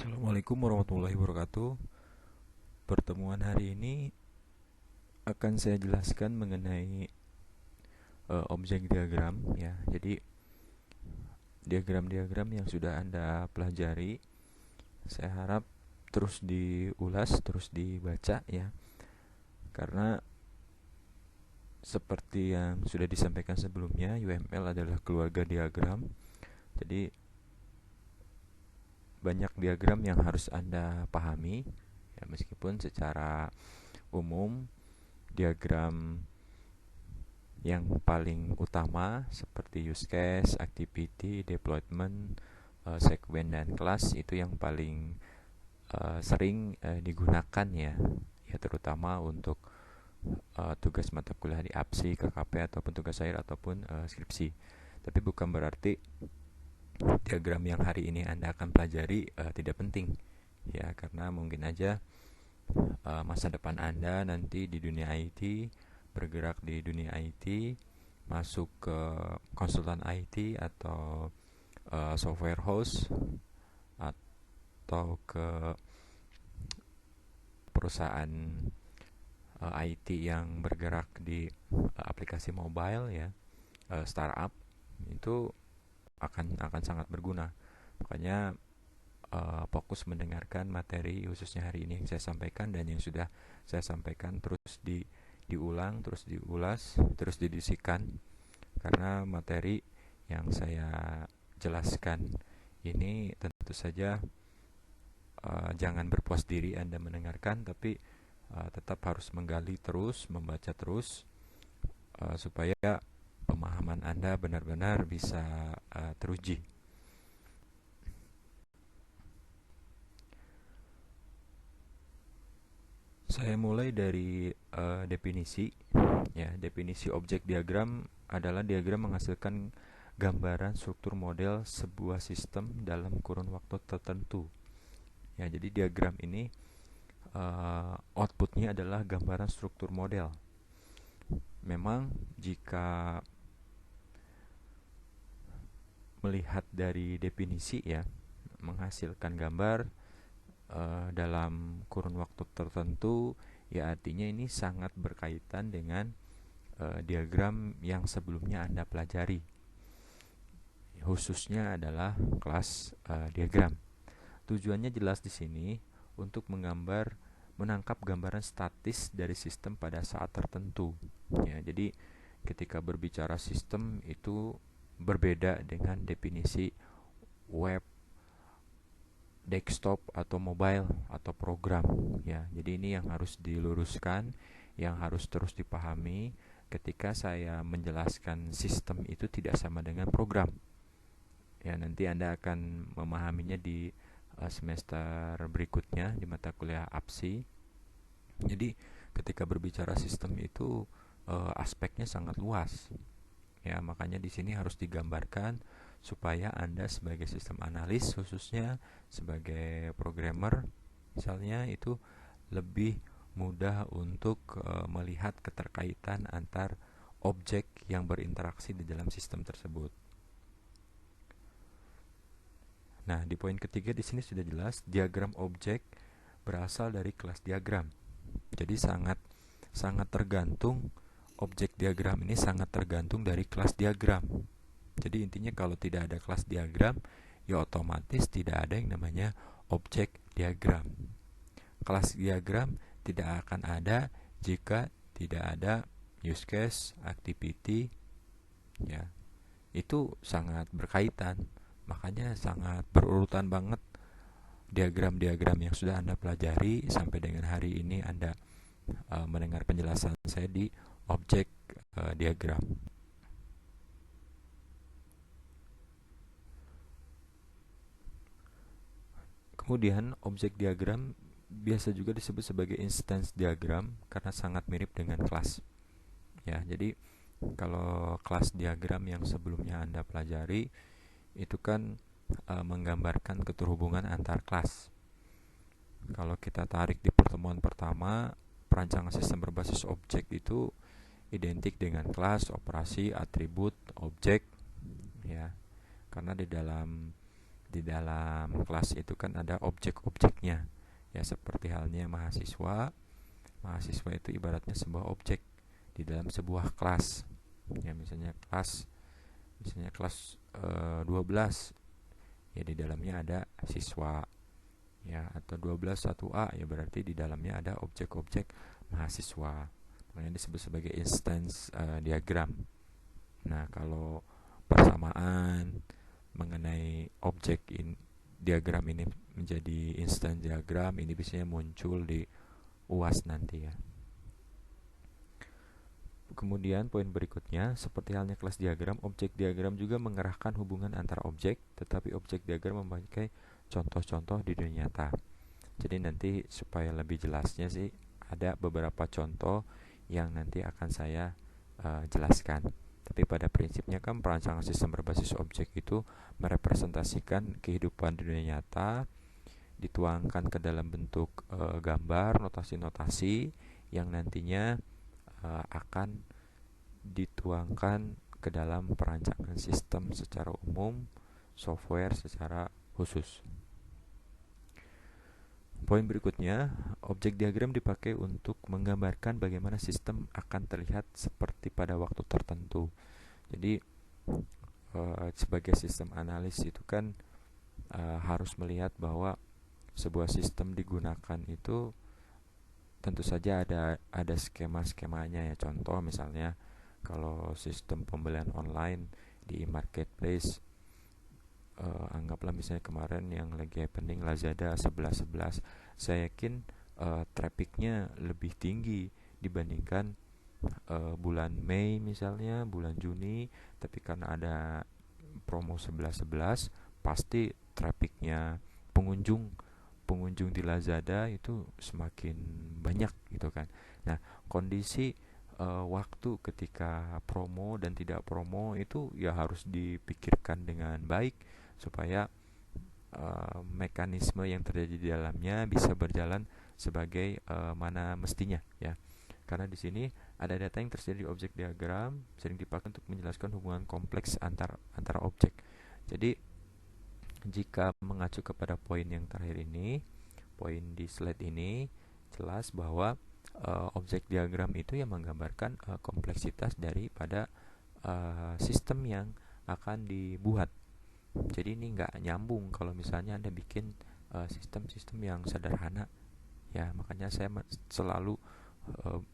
Assalamualaikum warahmatullahi wabarakatuh. Pertemuan hari ini akan saya jelaskan mengenai objek diagram ya. Jadi diagram-diagram yang sudah Anda pelajari, saya harap terus diulas, terus dibaca ya. Karena seperti yang sudah disampaikan sebelumnya, UML adalah keluarga diagram. Jadi banyak diagram yang harus Anda pahami ya, meskipun secara umum diagram yang paling utama seperti use case, activity, deployment, sequence dan class itu yang paling sering digunakan ya terutama untuk tugas mata kuliah di APSI, KKP ataupun tugas akhir ataupun skripsi. Tapi bukan berarti diagram yang hari ini Anda akan pelajari tidak penting ya, karena mungkin aja masa depan Anda nanti di dunia IT, bergerak di dunia IT, masuk ke konsultan IT atau software house atau ke perusahaan IT yang bergerak di aplikasi mobile ya, startup, itu akan sangat berguna. Makanya fokus mendengarkan materi khususnya hari ini yang saya sampaikan dan yang sudah saya sampaikan, terus diulang, terus diulas, terus didiskusikan, karena materi yang saya jelaskan ini tentu saja jangan berpuas diri Anda mendengarkan, tapi tetap harus menggali terus, membaca terus, supaya pemahaman Anda benar-benar bisa teruji. Saya mulai dari definisi. Ya, definisi objek diagram adalah diagram menghasilkan gambaran struktur model sebuah sistem dalam kurun waktu tertentu. Ya, jadi diagram ini outputnya adalah gambaran struktur model. Memang jika melihat dari definisi ya, menghasilkan gambar dalam kurun waktu tertentu, ya artinya ini sangat berkaitan dengan diagram yang sebelumnya Anda pelajari, khususnya adalah kelas diagram. Tujuannya jelas di sini untuk menangkap gambaran statis dari sistem pada saat tertentu. Ya, jadi ketika berbicara sistem itu berbeda dengan definisi web, desktop atau mobile atau program ya. Jadi ini yang harus diluruskan, yang harus terus dipahami. Ketika saya menjelaskan sistem itu tidak sama dengan program ya, nanti Anda akan memahaminya di semester berikutnya di mata kuliah APSI. Jadi ketika berbicara sistem itu aspeknya sangat luas ya, makanya di sini harus digambarkan supaya Anda sebagai sistem analis, khususnya sebagai programmer misalnya, itu lebih mudah untuk melihat keterkaitan antar objek yang berinteraksi di dalam sistem tersebut. Nah, di poin ketiga di sini sudah jelas, diagram objek berasal dari kelas diagram. Jadi sangat tergantung, objek diagram ini sangat tergantung dari kelas diagram. Jadi intinya kalau tidak ada kelas diagram, ya otomatis tidak ada yang namanya objek diagram. Kelas diagram tidak akan ada jika tidak ada use case, activity ya. Itu sangat berkaitan. Makanya sangat berurutan banget diagram-diagram yang sudah Anda pelajari sampai dengan hari ini Anda mendengar penjelasan saya di objek diagram. Kemudian objek diagram biasa juga disebut sebagai instance diagram karena sangat mirip dengan kelas. Ya, jadi kalau kelas diagram yang sebelumnya Anda pelajari itu kan menggambarkan keterhubungan antar kelas. Kalau kita tarik di pertemuan pertama, perancangan sistem berbasis objek itu identik dengan kelas, operasi, atribut, objek ya. Karena di dalam Di dalam kelas itu kan ada objek-objeknya. Ya seperti halnya mahasiswa. Mahasiswa itu ibaratnya sebuah objek di dalam sebuah kelas. Ya misalnya kelas 12, ya di dalamnya ada siswa, ya, atau 12 1A, ya berarti di dalamnya ada objek-objek mahasiswa. Makanya disebut sebagai instance diagram. Nah, kalau persamaan mengenai diagram ini menjadi instance diagram, ini biasanya muncul di UAS nanti ya. Kemudian poin berikutnya, seperti halnya kelas diagram, objek diagram juga mengerahkan hubungan antara objek, tetapi objek diagram memakai contoh-contoh di dunia nyata. Jadi nanti supaya lebih jelasnya sih, ada beberapa contoh yang nanti akan saya jelaskan. Tapi pada prinsipnya kan perancangan sistem berbasis objek itu merepresentasikan kehidupan di dunia nyata, dituangkan ke dalam bentuk gambar, notasi-notasi yang nantinya akan dituangkan ke dalam perancangan sistem secara umum, software secara khusus. Poin berikutnya, objek diagram dipakai untuk menggambarkan bagaimana sistem akan terlihat seperti pada waktu tertentu. Jadi sebagai sistem analis itu kan harus melihat bahwa sebuah sistem digunakan itu tentu saja ada skema-skemanya ya. Contoh misalnya kalau sistem pembelian online di marketplace, anggaplah misalnya kemarin yang lagi happening Lazada 11.11, saya yakin trafficnya lebih tinggi dibandingkan bulan Mei misalnya, bulan Juni. Tapi karena ada promo 11.11, pasti trafficnya pengunjung pengunjung di Lazada itu semakin banyak gitu kan. Nah, kondisi waktu ketika promo dan tidak promo itu ya harus dipikirkan dengan baik supaya mekanisme yang terjadi di dalamnya bisa berjalan sebagai mana mestinya ya. Karena di sini ada data yang terjadi di objek diagram sering dipakai untuk menjelaskan hubungan kompleks antara objek. Jadi jika mengacu kepada poin yang terakhir ini, poin di slide ini, jelas bahwa objek diagram itu yang menggambarkan kompleksitas daripada sistem yang akan dibuat. Jadi ini nggak nyambung kalau misalnya Anda bikin sistem-sistem yang sederhana. Ya, makanya saya selalu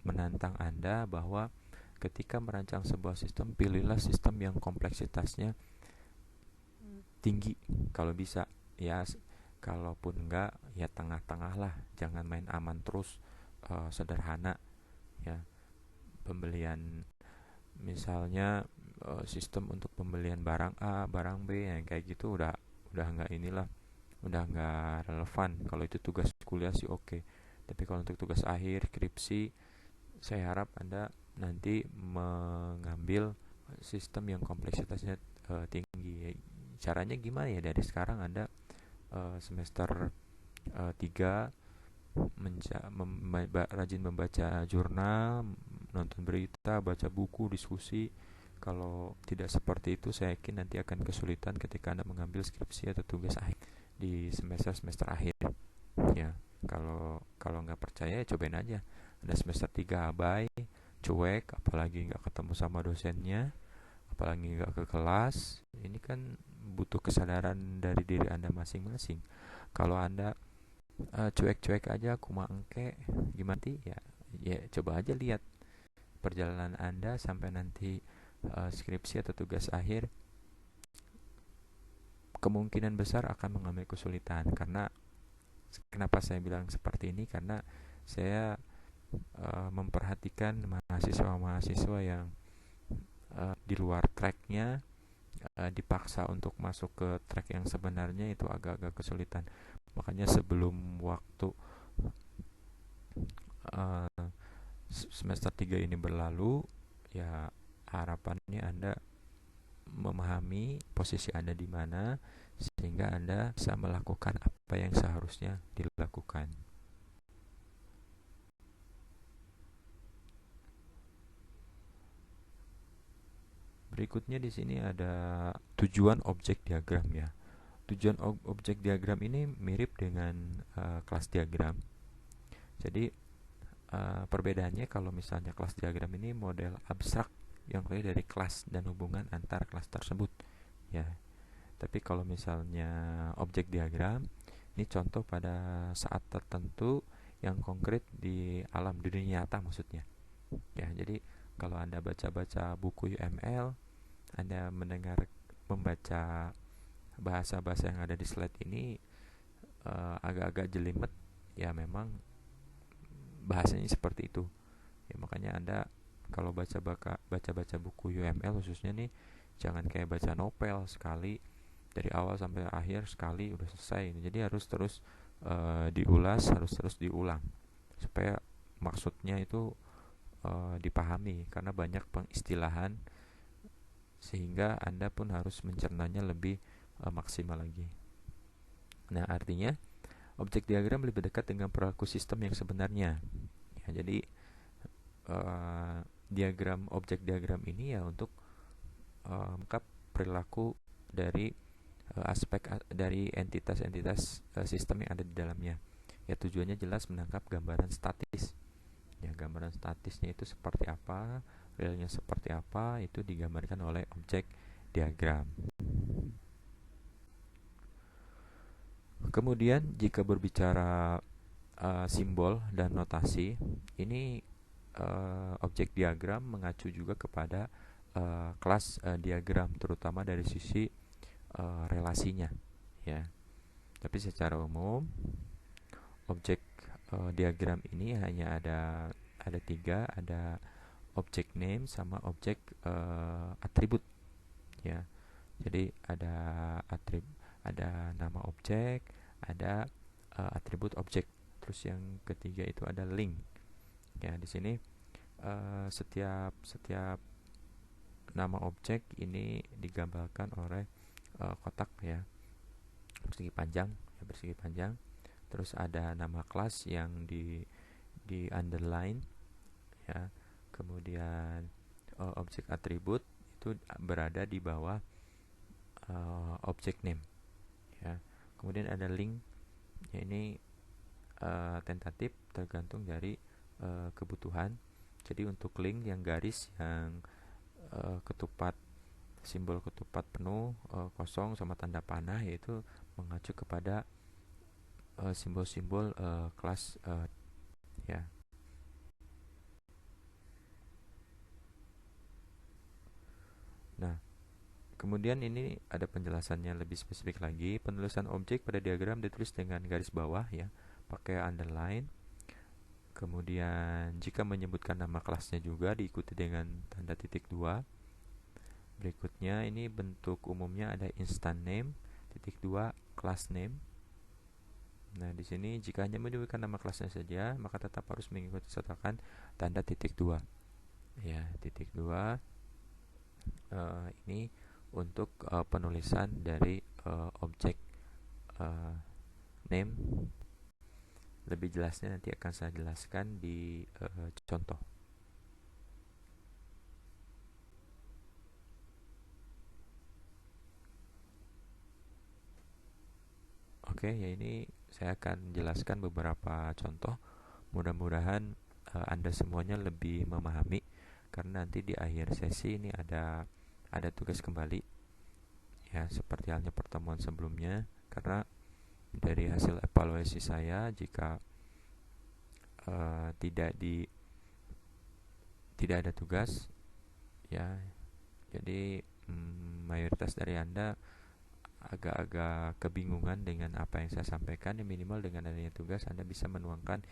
menantang Anda bahwa ketika merancang sebuah sistem, pilihlah sistem yang kompleksitasnya tinggi kalau bisa ya. Kalaupun enggak ya tengah-tengah lah, jangan main aman terus, sederhana ya. Pembelian misalnya sistem untuk pembelian barang A barang B yang kayak gitu udah enggak inilah, udah enggak relevan. Kalau itu tugas kuliah sih oke. Tapi kalau untuk tugas akhir skripsi, saya harap Anda nanti mengambil sistem yang kompleksitasnya tinggi. Caranya gimana ya? Dari sekarang Anda semester 3 rajin membaca jurnal, nonton berita, baca buku, diskusi. Kalau tidak seperti itu, saya yakin nanti akan kesulitan ketika Anda mengambil skripsi atau tugas akhir di semester akhir. Ya, kalau nggak percaya ya cobain aja. Anda semester 3 abai, cuek, apalagi nggak ketemu sama dosennya, apalagi nggak ke kelas. Ini kan butuh kesadaran dari diri Anda masing-masing. Kalau Anda cuek-cuek aja, kuma engke gimana sih ya, ya coba aja lihat perjalanan Anda sampai nanti skripsi atau tugas akhir, kemungkinan besar akan mengalami kesulitan. Karena kenapa saya bilang seperti ini, karena saya memperhatikan mahasiswa-mahasiswa yang di luar tracknya dipaksa untuk masuk ke track yang sebenarnya, itu agak-agak kesulitan. Makanya sebelum waktu semester 3 ini berlalu, ya harapannya Anda memahami posisi Anda di mana sehingga Anda bisa melakukan apa yang seharusnya dilakukan. Berikutnya di sini ada tujuan objek diagram ya. Tujuan objek diagram ini mirip dengan kelas diagram. Jadi perbedaannya kalau misalnya kelas diagram ini model abstrak yang terdiri dari kelas dan hubungan antar kelas tersebut, ya. Tapi kalau misalnya objek diagram ini contoh pada saat tertentu yang konkret di alam dunia nyata maksudnya. Ya, jadi kalau Anda baca-baca buku UML, Anda membaca bahasa-bahasa yang ada di slide ini agak-agak jelimet, ya memang bahasanya seperti itu. Ya, makanya Anda kalau baca-baca buku UML khususnya nih, jangan kayak baca novel sekali dari awal sampai akhir sekali udah selesai. Jadi harus terus diulas, harus terus diulang supaya maksudnya itu dipahami, karena banyak pengistilahan sehingga Anda pun harus mencernanya lebih maksimal lagi. Nah, artinya objek diagram lebih dekat dengan perilaku sistem yang sebenarnya. Ya, jadi objek diagram ini ya untuk mengungkap perilaku dari aspek dari entitas-entitas sistem yang ada di dalamnya. Ya, tujuannya jelas menangkap gambaran statis. Ya, gambaran statisnya itu seperti apa, realnya seperti apa, itu digambarkan oleh objek diagram. Kemudian jika berbicara simbol dan notasi, ini objek diagram mengacu juga kepada kelas diagram, terutama dari sisi relasinya, ya. Tapi secara umum objek diagram ini hanya ada tiga, ada objek name sama objek atribut, ya. Jadi ada nama objek, ada atribut objek, terus yang ketiga itu ada link. Ya, di sini setiap nama objek ini digambarkan oleh kotak, ya, bersegi panjang. Terus ada nama kelas yang di underline, ya. Kemudian objek atribut itu berada di bawah objek name, ya. Kemudian ada link, ya, ini tentatif tergantung dari kebutuhan. Jadi untuk link yang garis yang ketupat, simbol ketupat penuh, kosong sama tanda panah, yaitu mengacu kepada simbol-simbol kelas, ya. Nah, kemudian ini ada penjelasannya lebih spesifik lagi. Penulisan objek pada diagram ditulis dengan garis bawah, ya, pakai underline. Kemudian jika menyebutkan nama kelasnya juga diikuti dengan tanda titik 2. Berikutnya ini bentuk umumnya ada instant name, titik 2, class name. Nah, di sini jika hanya menyebutkan nama kelasnya saja, maka tetap harus mengikuti sertakan tanda titik 2. Ya, titik 2 ini untuk penulisan dari objek name. Lebih jelasnya nanti akan saya jelaskan di contoh. Oke, ya, ini saya akan jelaskan beberapa contoh. Mudah-mudahan Anda semuanya lebih memahami, karena nanti di akhir sesi ini ada tugas kembali, ya, seperti halnya pertemuan sebelumnya. Karena dari hasil evaluasi saya, jika tidak ada tugas, ya, jadi mayoritas dari Anda agak-agak kebingungan dengan apa yang saya sampaikan. Ya, minimal dengan adanya tugas Anda bisa menuangkan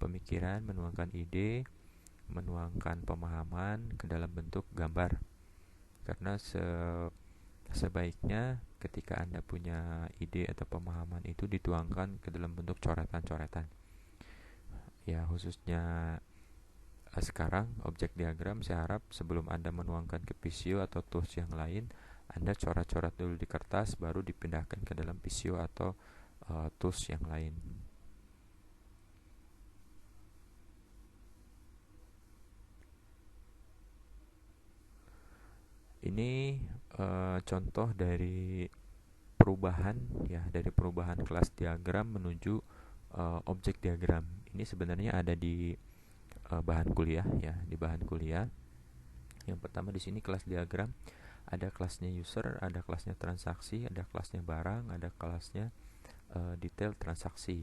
pemikiran, menuangkan ide, menuangkan pemahaman ke dalam bentuk gambar. Karena sebaiknya ketika Anda punya ide atau pemahaman itu dituangkan ke dalam bentuk coretan-coretan. Ya, khususnya sekarang objek diagram, saya harap sebelum Anda menuangkan ke Visio atau tools yang lain, Anda coret-coret dulu di kertas, baru dipindahkan ke dalam Visio atau tools yang lain. Ini contoh dari perubahan ya, dari perubahan kelas diagram menuju objek diagram. Ini sebenarnya ada di bahan kuliah ya, di bahan kuliah. Yang pertama di sini kelas diagram, ada kelasnya user, ada kelasnya transaksi, ada kelasnya barang, ada kelasnya detail transaksi.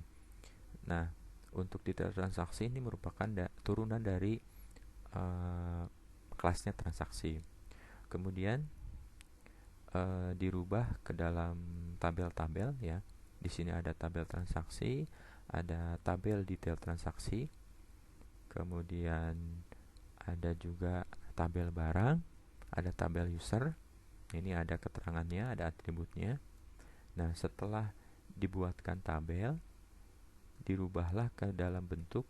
Nah, untuk detail transaksi ini merupakan turunan dari kelasnya transaksi. Kemudian dirubah ke dalam tabel-tabel ya. Di sini ada tabel transaksi, ada tabel detail transaksi, kemudian ada juga tabel barang, ada tabel user. Ini ada keterangannya, ada atributnya. Nah, setelah dibuatkan tabel, dirubahlah ke dalam bentuk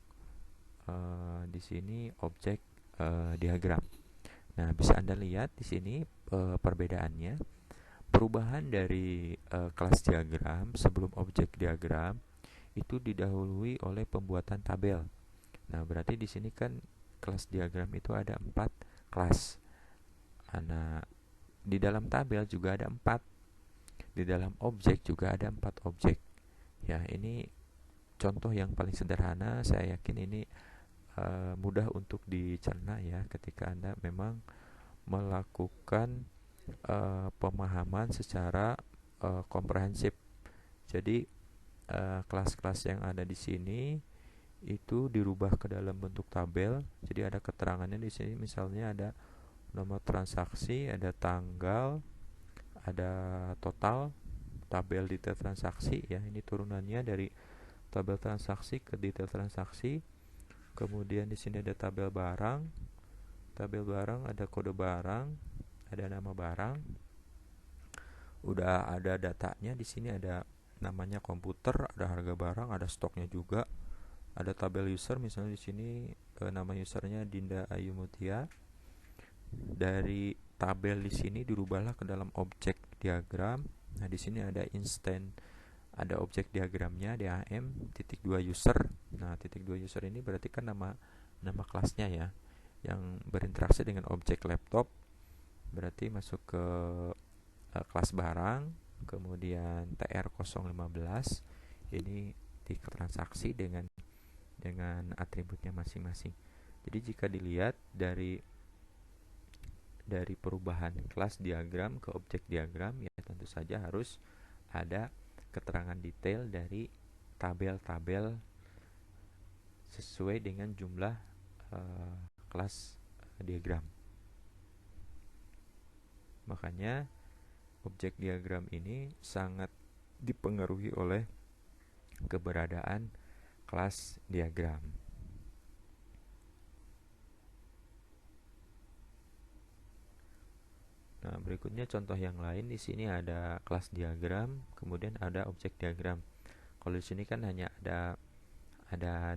di sini objek diagram. Nah, bisa Anda lihat di sini perbedaannya. Perubahan dari kelas diagram sebelum objek diagram itu didahului oleh pembuatan tabel. Nah, berarti di sini kan kelas diagram itu ada 4 kelas. Nah, di dalam tabel juga ada 4. Di dalam objek juga ada 4 objek. Ya, ini contoh yang paling sederhana. Saya yakin ini mudah untuk dicerna ya, ketika Anda memang melakukan pemahaman secara komprehensif. Jadi kelas-kelas yang ada di sini itu dirubah ke dalam bentuk tabel. Jadi ada keterangannya di sini, misalnya ada nomor transaksi, ada tanggal, ada total, tabel detail transaksi ya. Ini turunannya dari tabel transaksi ke detail transaksi. Kemudian di sini ada tabel barang. Tabel barang ada kode barang, ada nama barang. Udah ada datanya di sini, ada namanya komputer, ada harga barang, ada stoknya juga. Ada tabel user, misalnya di sini nama usernya Dinda Ayu Mutia. Dari tabel di sini dirubahlah ke dalam objek diagram. Nah, di sini ada instant, ada objek diagramnya DAM.2 user. Nah, .2 user ini berarti kan nama kelasnya ya, yang berinteraksi dengan objek laptop. Berarti masuk ke kelas barang. Kemudian TR015 ini ditransaksi dengan atributnya masing-masing. Jadi jika dilihat dari perubahan kelas diagram ke objek diagram, ya tentu saja harus ada keterangan detail dari tabel-tabel sesuai dengan jumlah kelas diagram. Makanya objek diagram ini sangat dipengaruhi oleh keberadaan kelas diagram. Nah, berikutnya contoh yang lain. Di sini ada kelas diagram, kemudian ada objek diagram. Kalau di sini kan hanya ada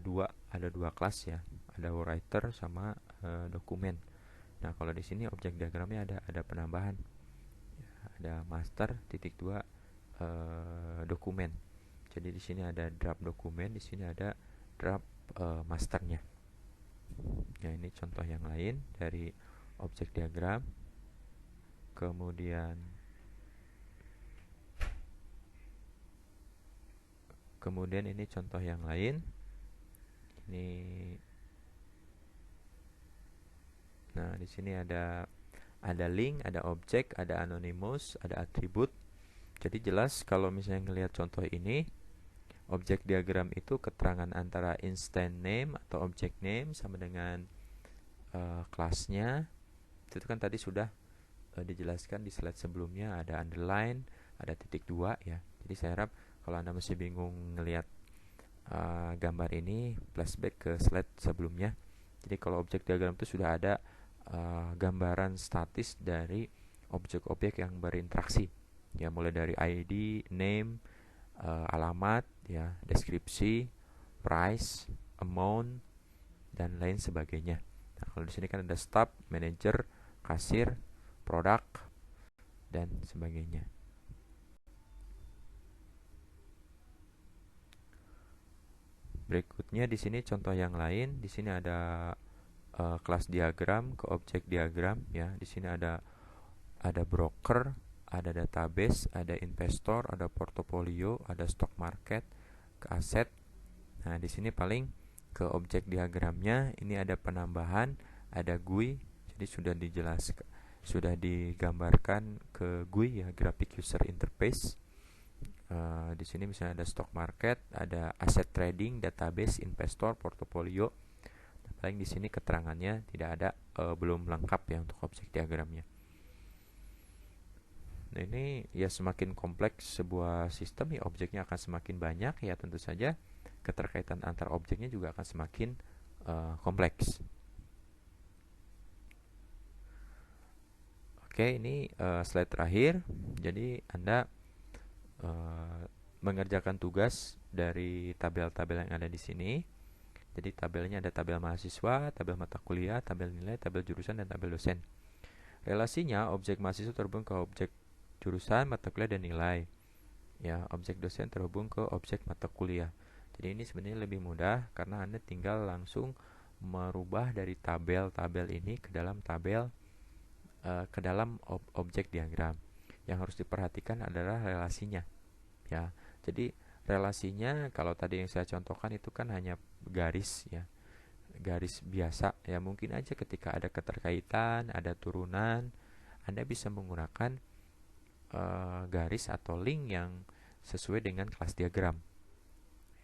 dua kelas ya, ada writer sama dokumen. Nah, kalau di sini objek diagramnya ada penambahan, ya, ada master titik 2 dokumen. Jadi di sini ada draft dokumen, di sini ada draft masternya. Ya, ini contoh yang lain dari objek diagram. Kemudian ini contoh yang lain. Nah, di sini ada link, ada objek, ada anonymous, ada atribut. Jadi jelas kalau misalnya ngelihat contoh ini, objek diagram itu keterangan antara instant name atau object name sama dengan kelasnya. Itu kan tadi sudah dijelaskan di slide sebelumnya, ada underline, ada titik 2 ya. Jadi saya harap kalau Anda masih bingung ngelihat gambar ini, flashback ke slide sebelumnya. Jadi kalau objek diagram itu sudah ada gambaran statis dari objek-objek yang berinteraksi ya, mulai dari ID, name, alamat ya, deskripsi, price, amount, dan lain sebagainya. Nah, kalau di sini kan ada staff, manager, kasir, produk, dan sebagainya. Berikutnya di sini contoh yang lain. Di sini ada kelas diagram ke objek diagram ya. Di sini ada broker, ada database, ada investor, ada portofolio, ada stock market, ke aset. Nah, di sini paling ke objek diagramnya ini ada penambahan, ada GUI. Jadi sudah digambarkan ke GUI ya, graphic user interface. Di sini misalnya ada stock market, ada asset trading, database, investor, portofolio. Paling di sini keterangannya tidak ada, belum lengkap ya untuk objek diagramnya. Nah, ini ya semakin kompleks sebuah sistem ya objeknya akan semakin banyak ya, tentu saja keterkaitan antar objeknya juga akan semakin kompleks. Oke, ini slide terakhir. Jadi Anda mengerjakan tugas dari tabel-tabel yang ada di sini. Jadi tabelnya ada tabel mahasiswa, tabel mata kuliah, tabel nilai, tabel jurusan, dan tabel dosen. Relasinya objek mahasiswa terhubung ke objek jurusan, mata kuliah, dan nilai. Ya, objek dosen terhubung ke objek mata kuliah. Jadi ini sebenarnya lebih mudah karena Anda tinggal langsung merubah dari tabel-tabel ini ke dalam tabel ke dalam objek diagram. Yang harus diperhatikan adalah relasinya. Ya, jadi relasinya kalau tadi yang saya contohkan itu kan hanya garis ya, garis biasa ya. Mungkin aja ketika ada keterkaitan, ada turunan, Anda bisa menggunakan garis atau link yang sesuai dengan kelas diagram.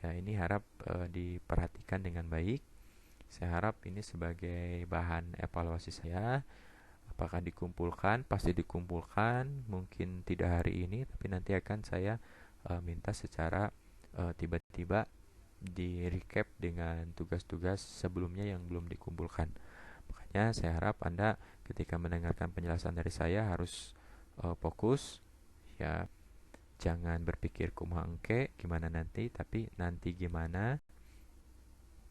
Ya, ini harap diperhatikan dengan baik. Saya harap ini sebagai bahan evaluasi saya. Apakah dikumpulkan? Pasti dikumpulkan. Mungkin tidak hari ini, tapi nanti akan saya minta secara tiba-tiba di recap dengan tugas-tugas sebelumnya yang belum dikumpulkan. Makanya saya harap Anda ketika mendengarkan penjelasan dari saya harus fokus ya, jangan berpikir kumaha engke gimana nanti, tapi nanti gimana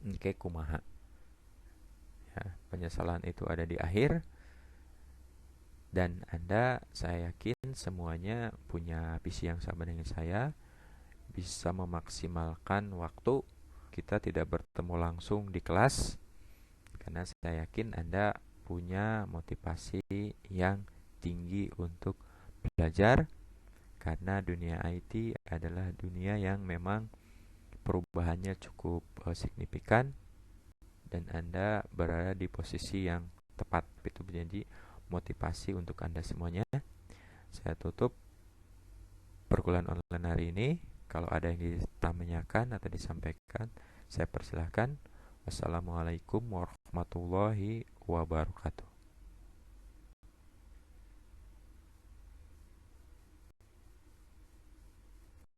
engke kumaha ya. Penyesalan itu ada di akhir, dan Anda, saya yakin semuanya punya visi yang sama dengan saya, bisa memaksimalkan waktu. Kita tidak bertemu langsung di kelas karena saya yakin Anda punya motivasi yang tinggi untuk belajar, karena dunia IT adalah dunia yang memang perubahannya cukup signifikan, dan Anda berada di posisi yang tepat. Itu menjadi motivasi untuk Anda semuanya. Saya tutup perkuliahan online hari ini. Kalau ada yang ditanyakan atau disampaikan, saya persilahkan. Wassalamualaikum warahmatullahi wabarakatuh.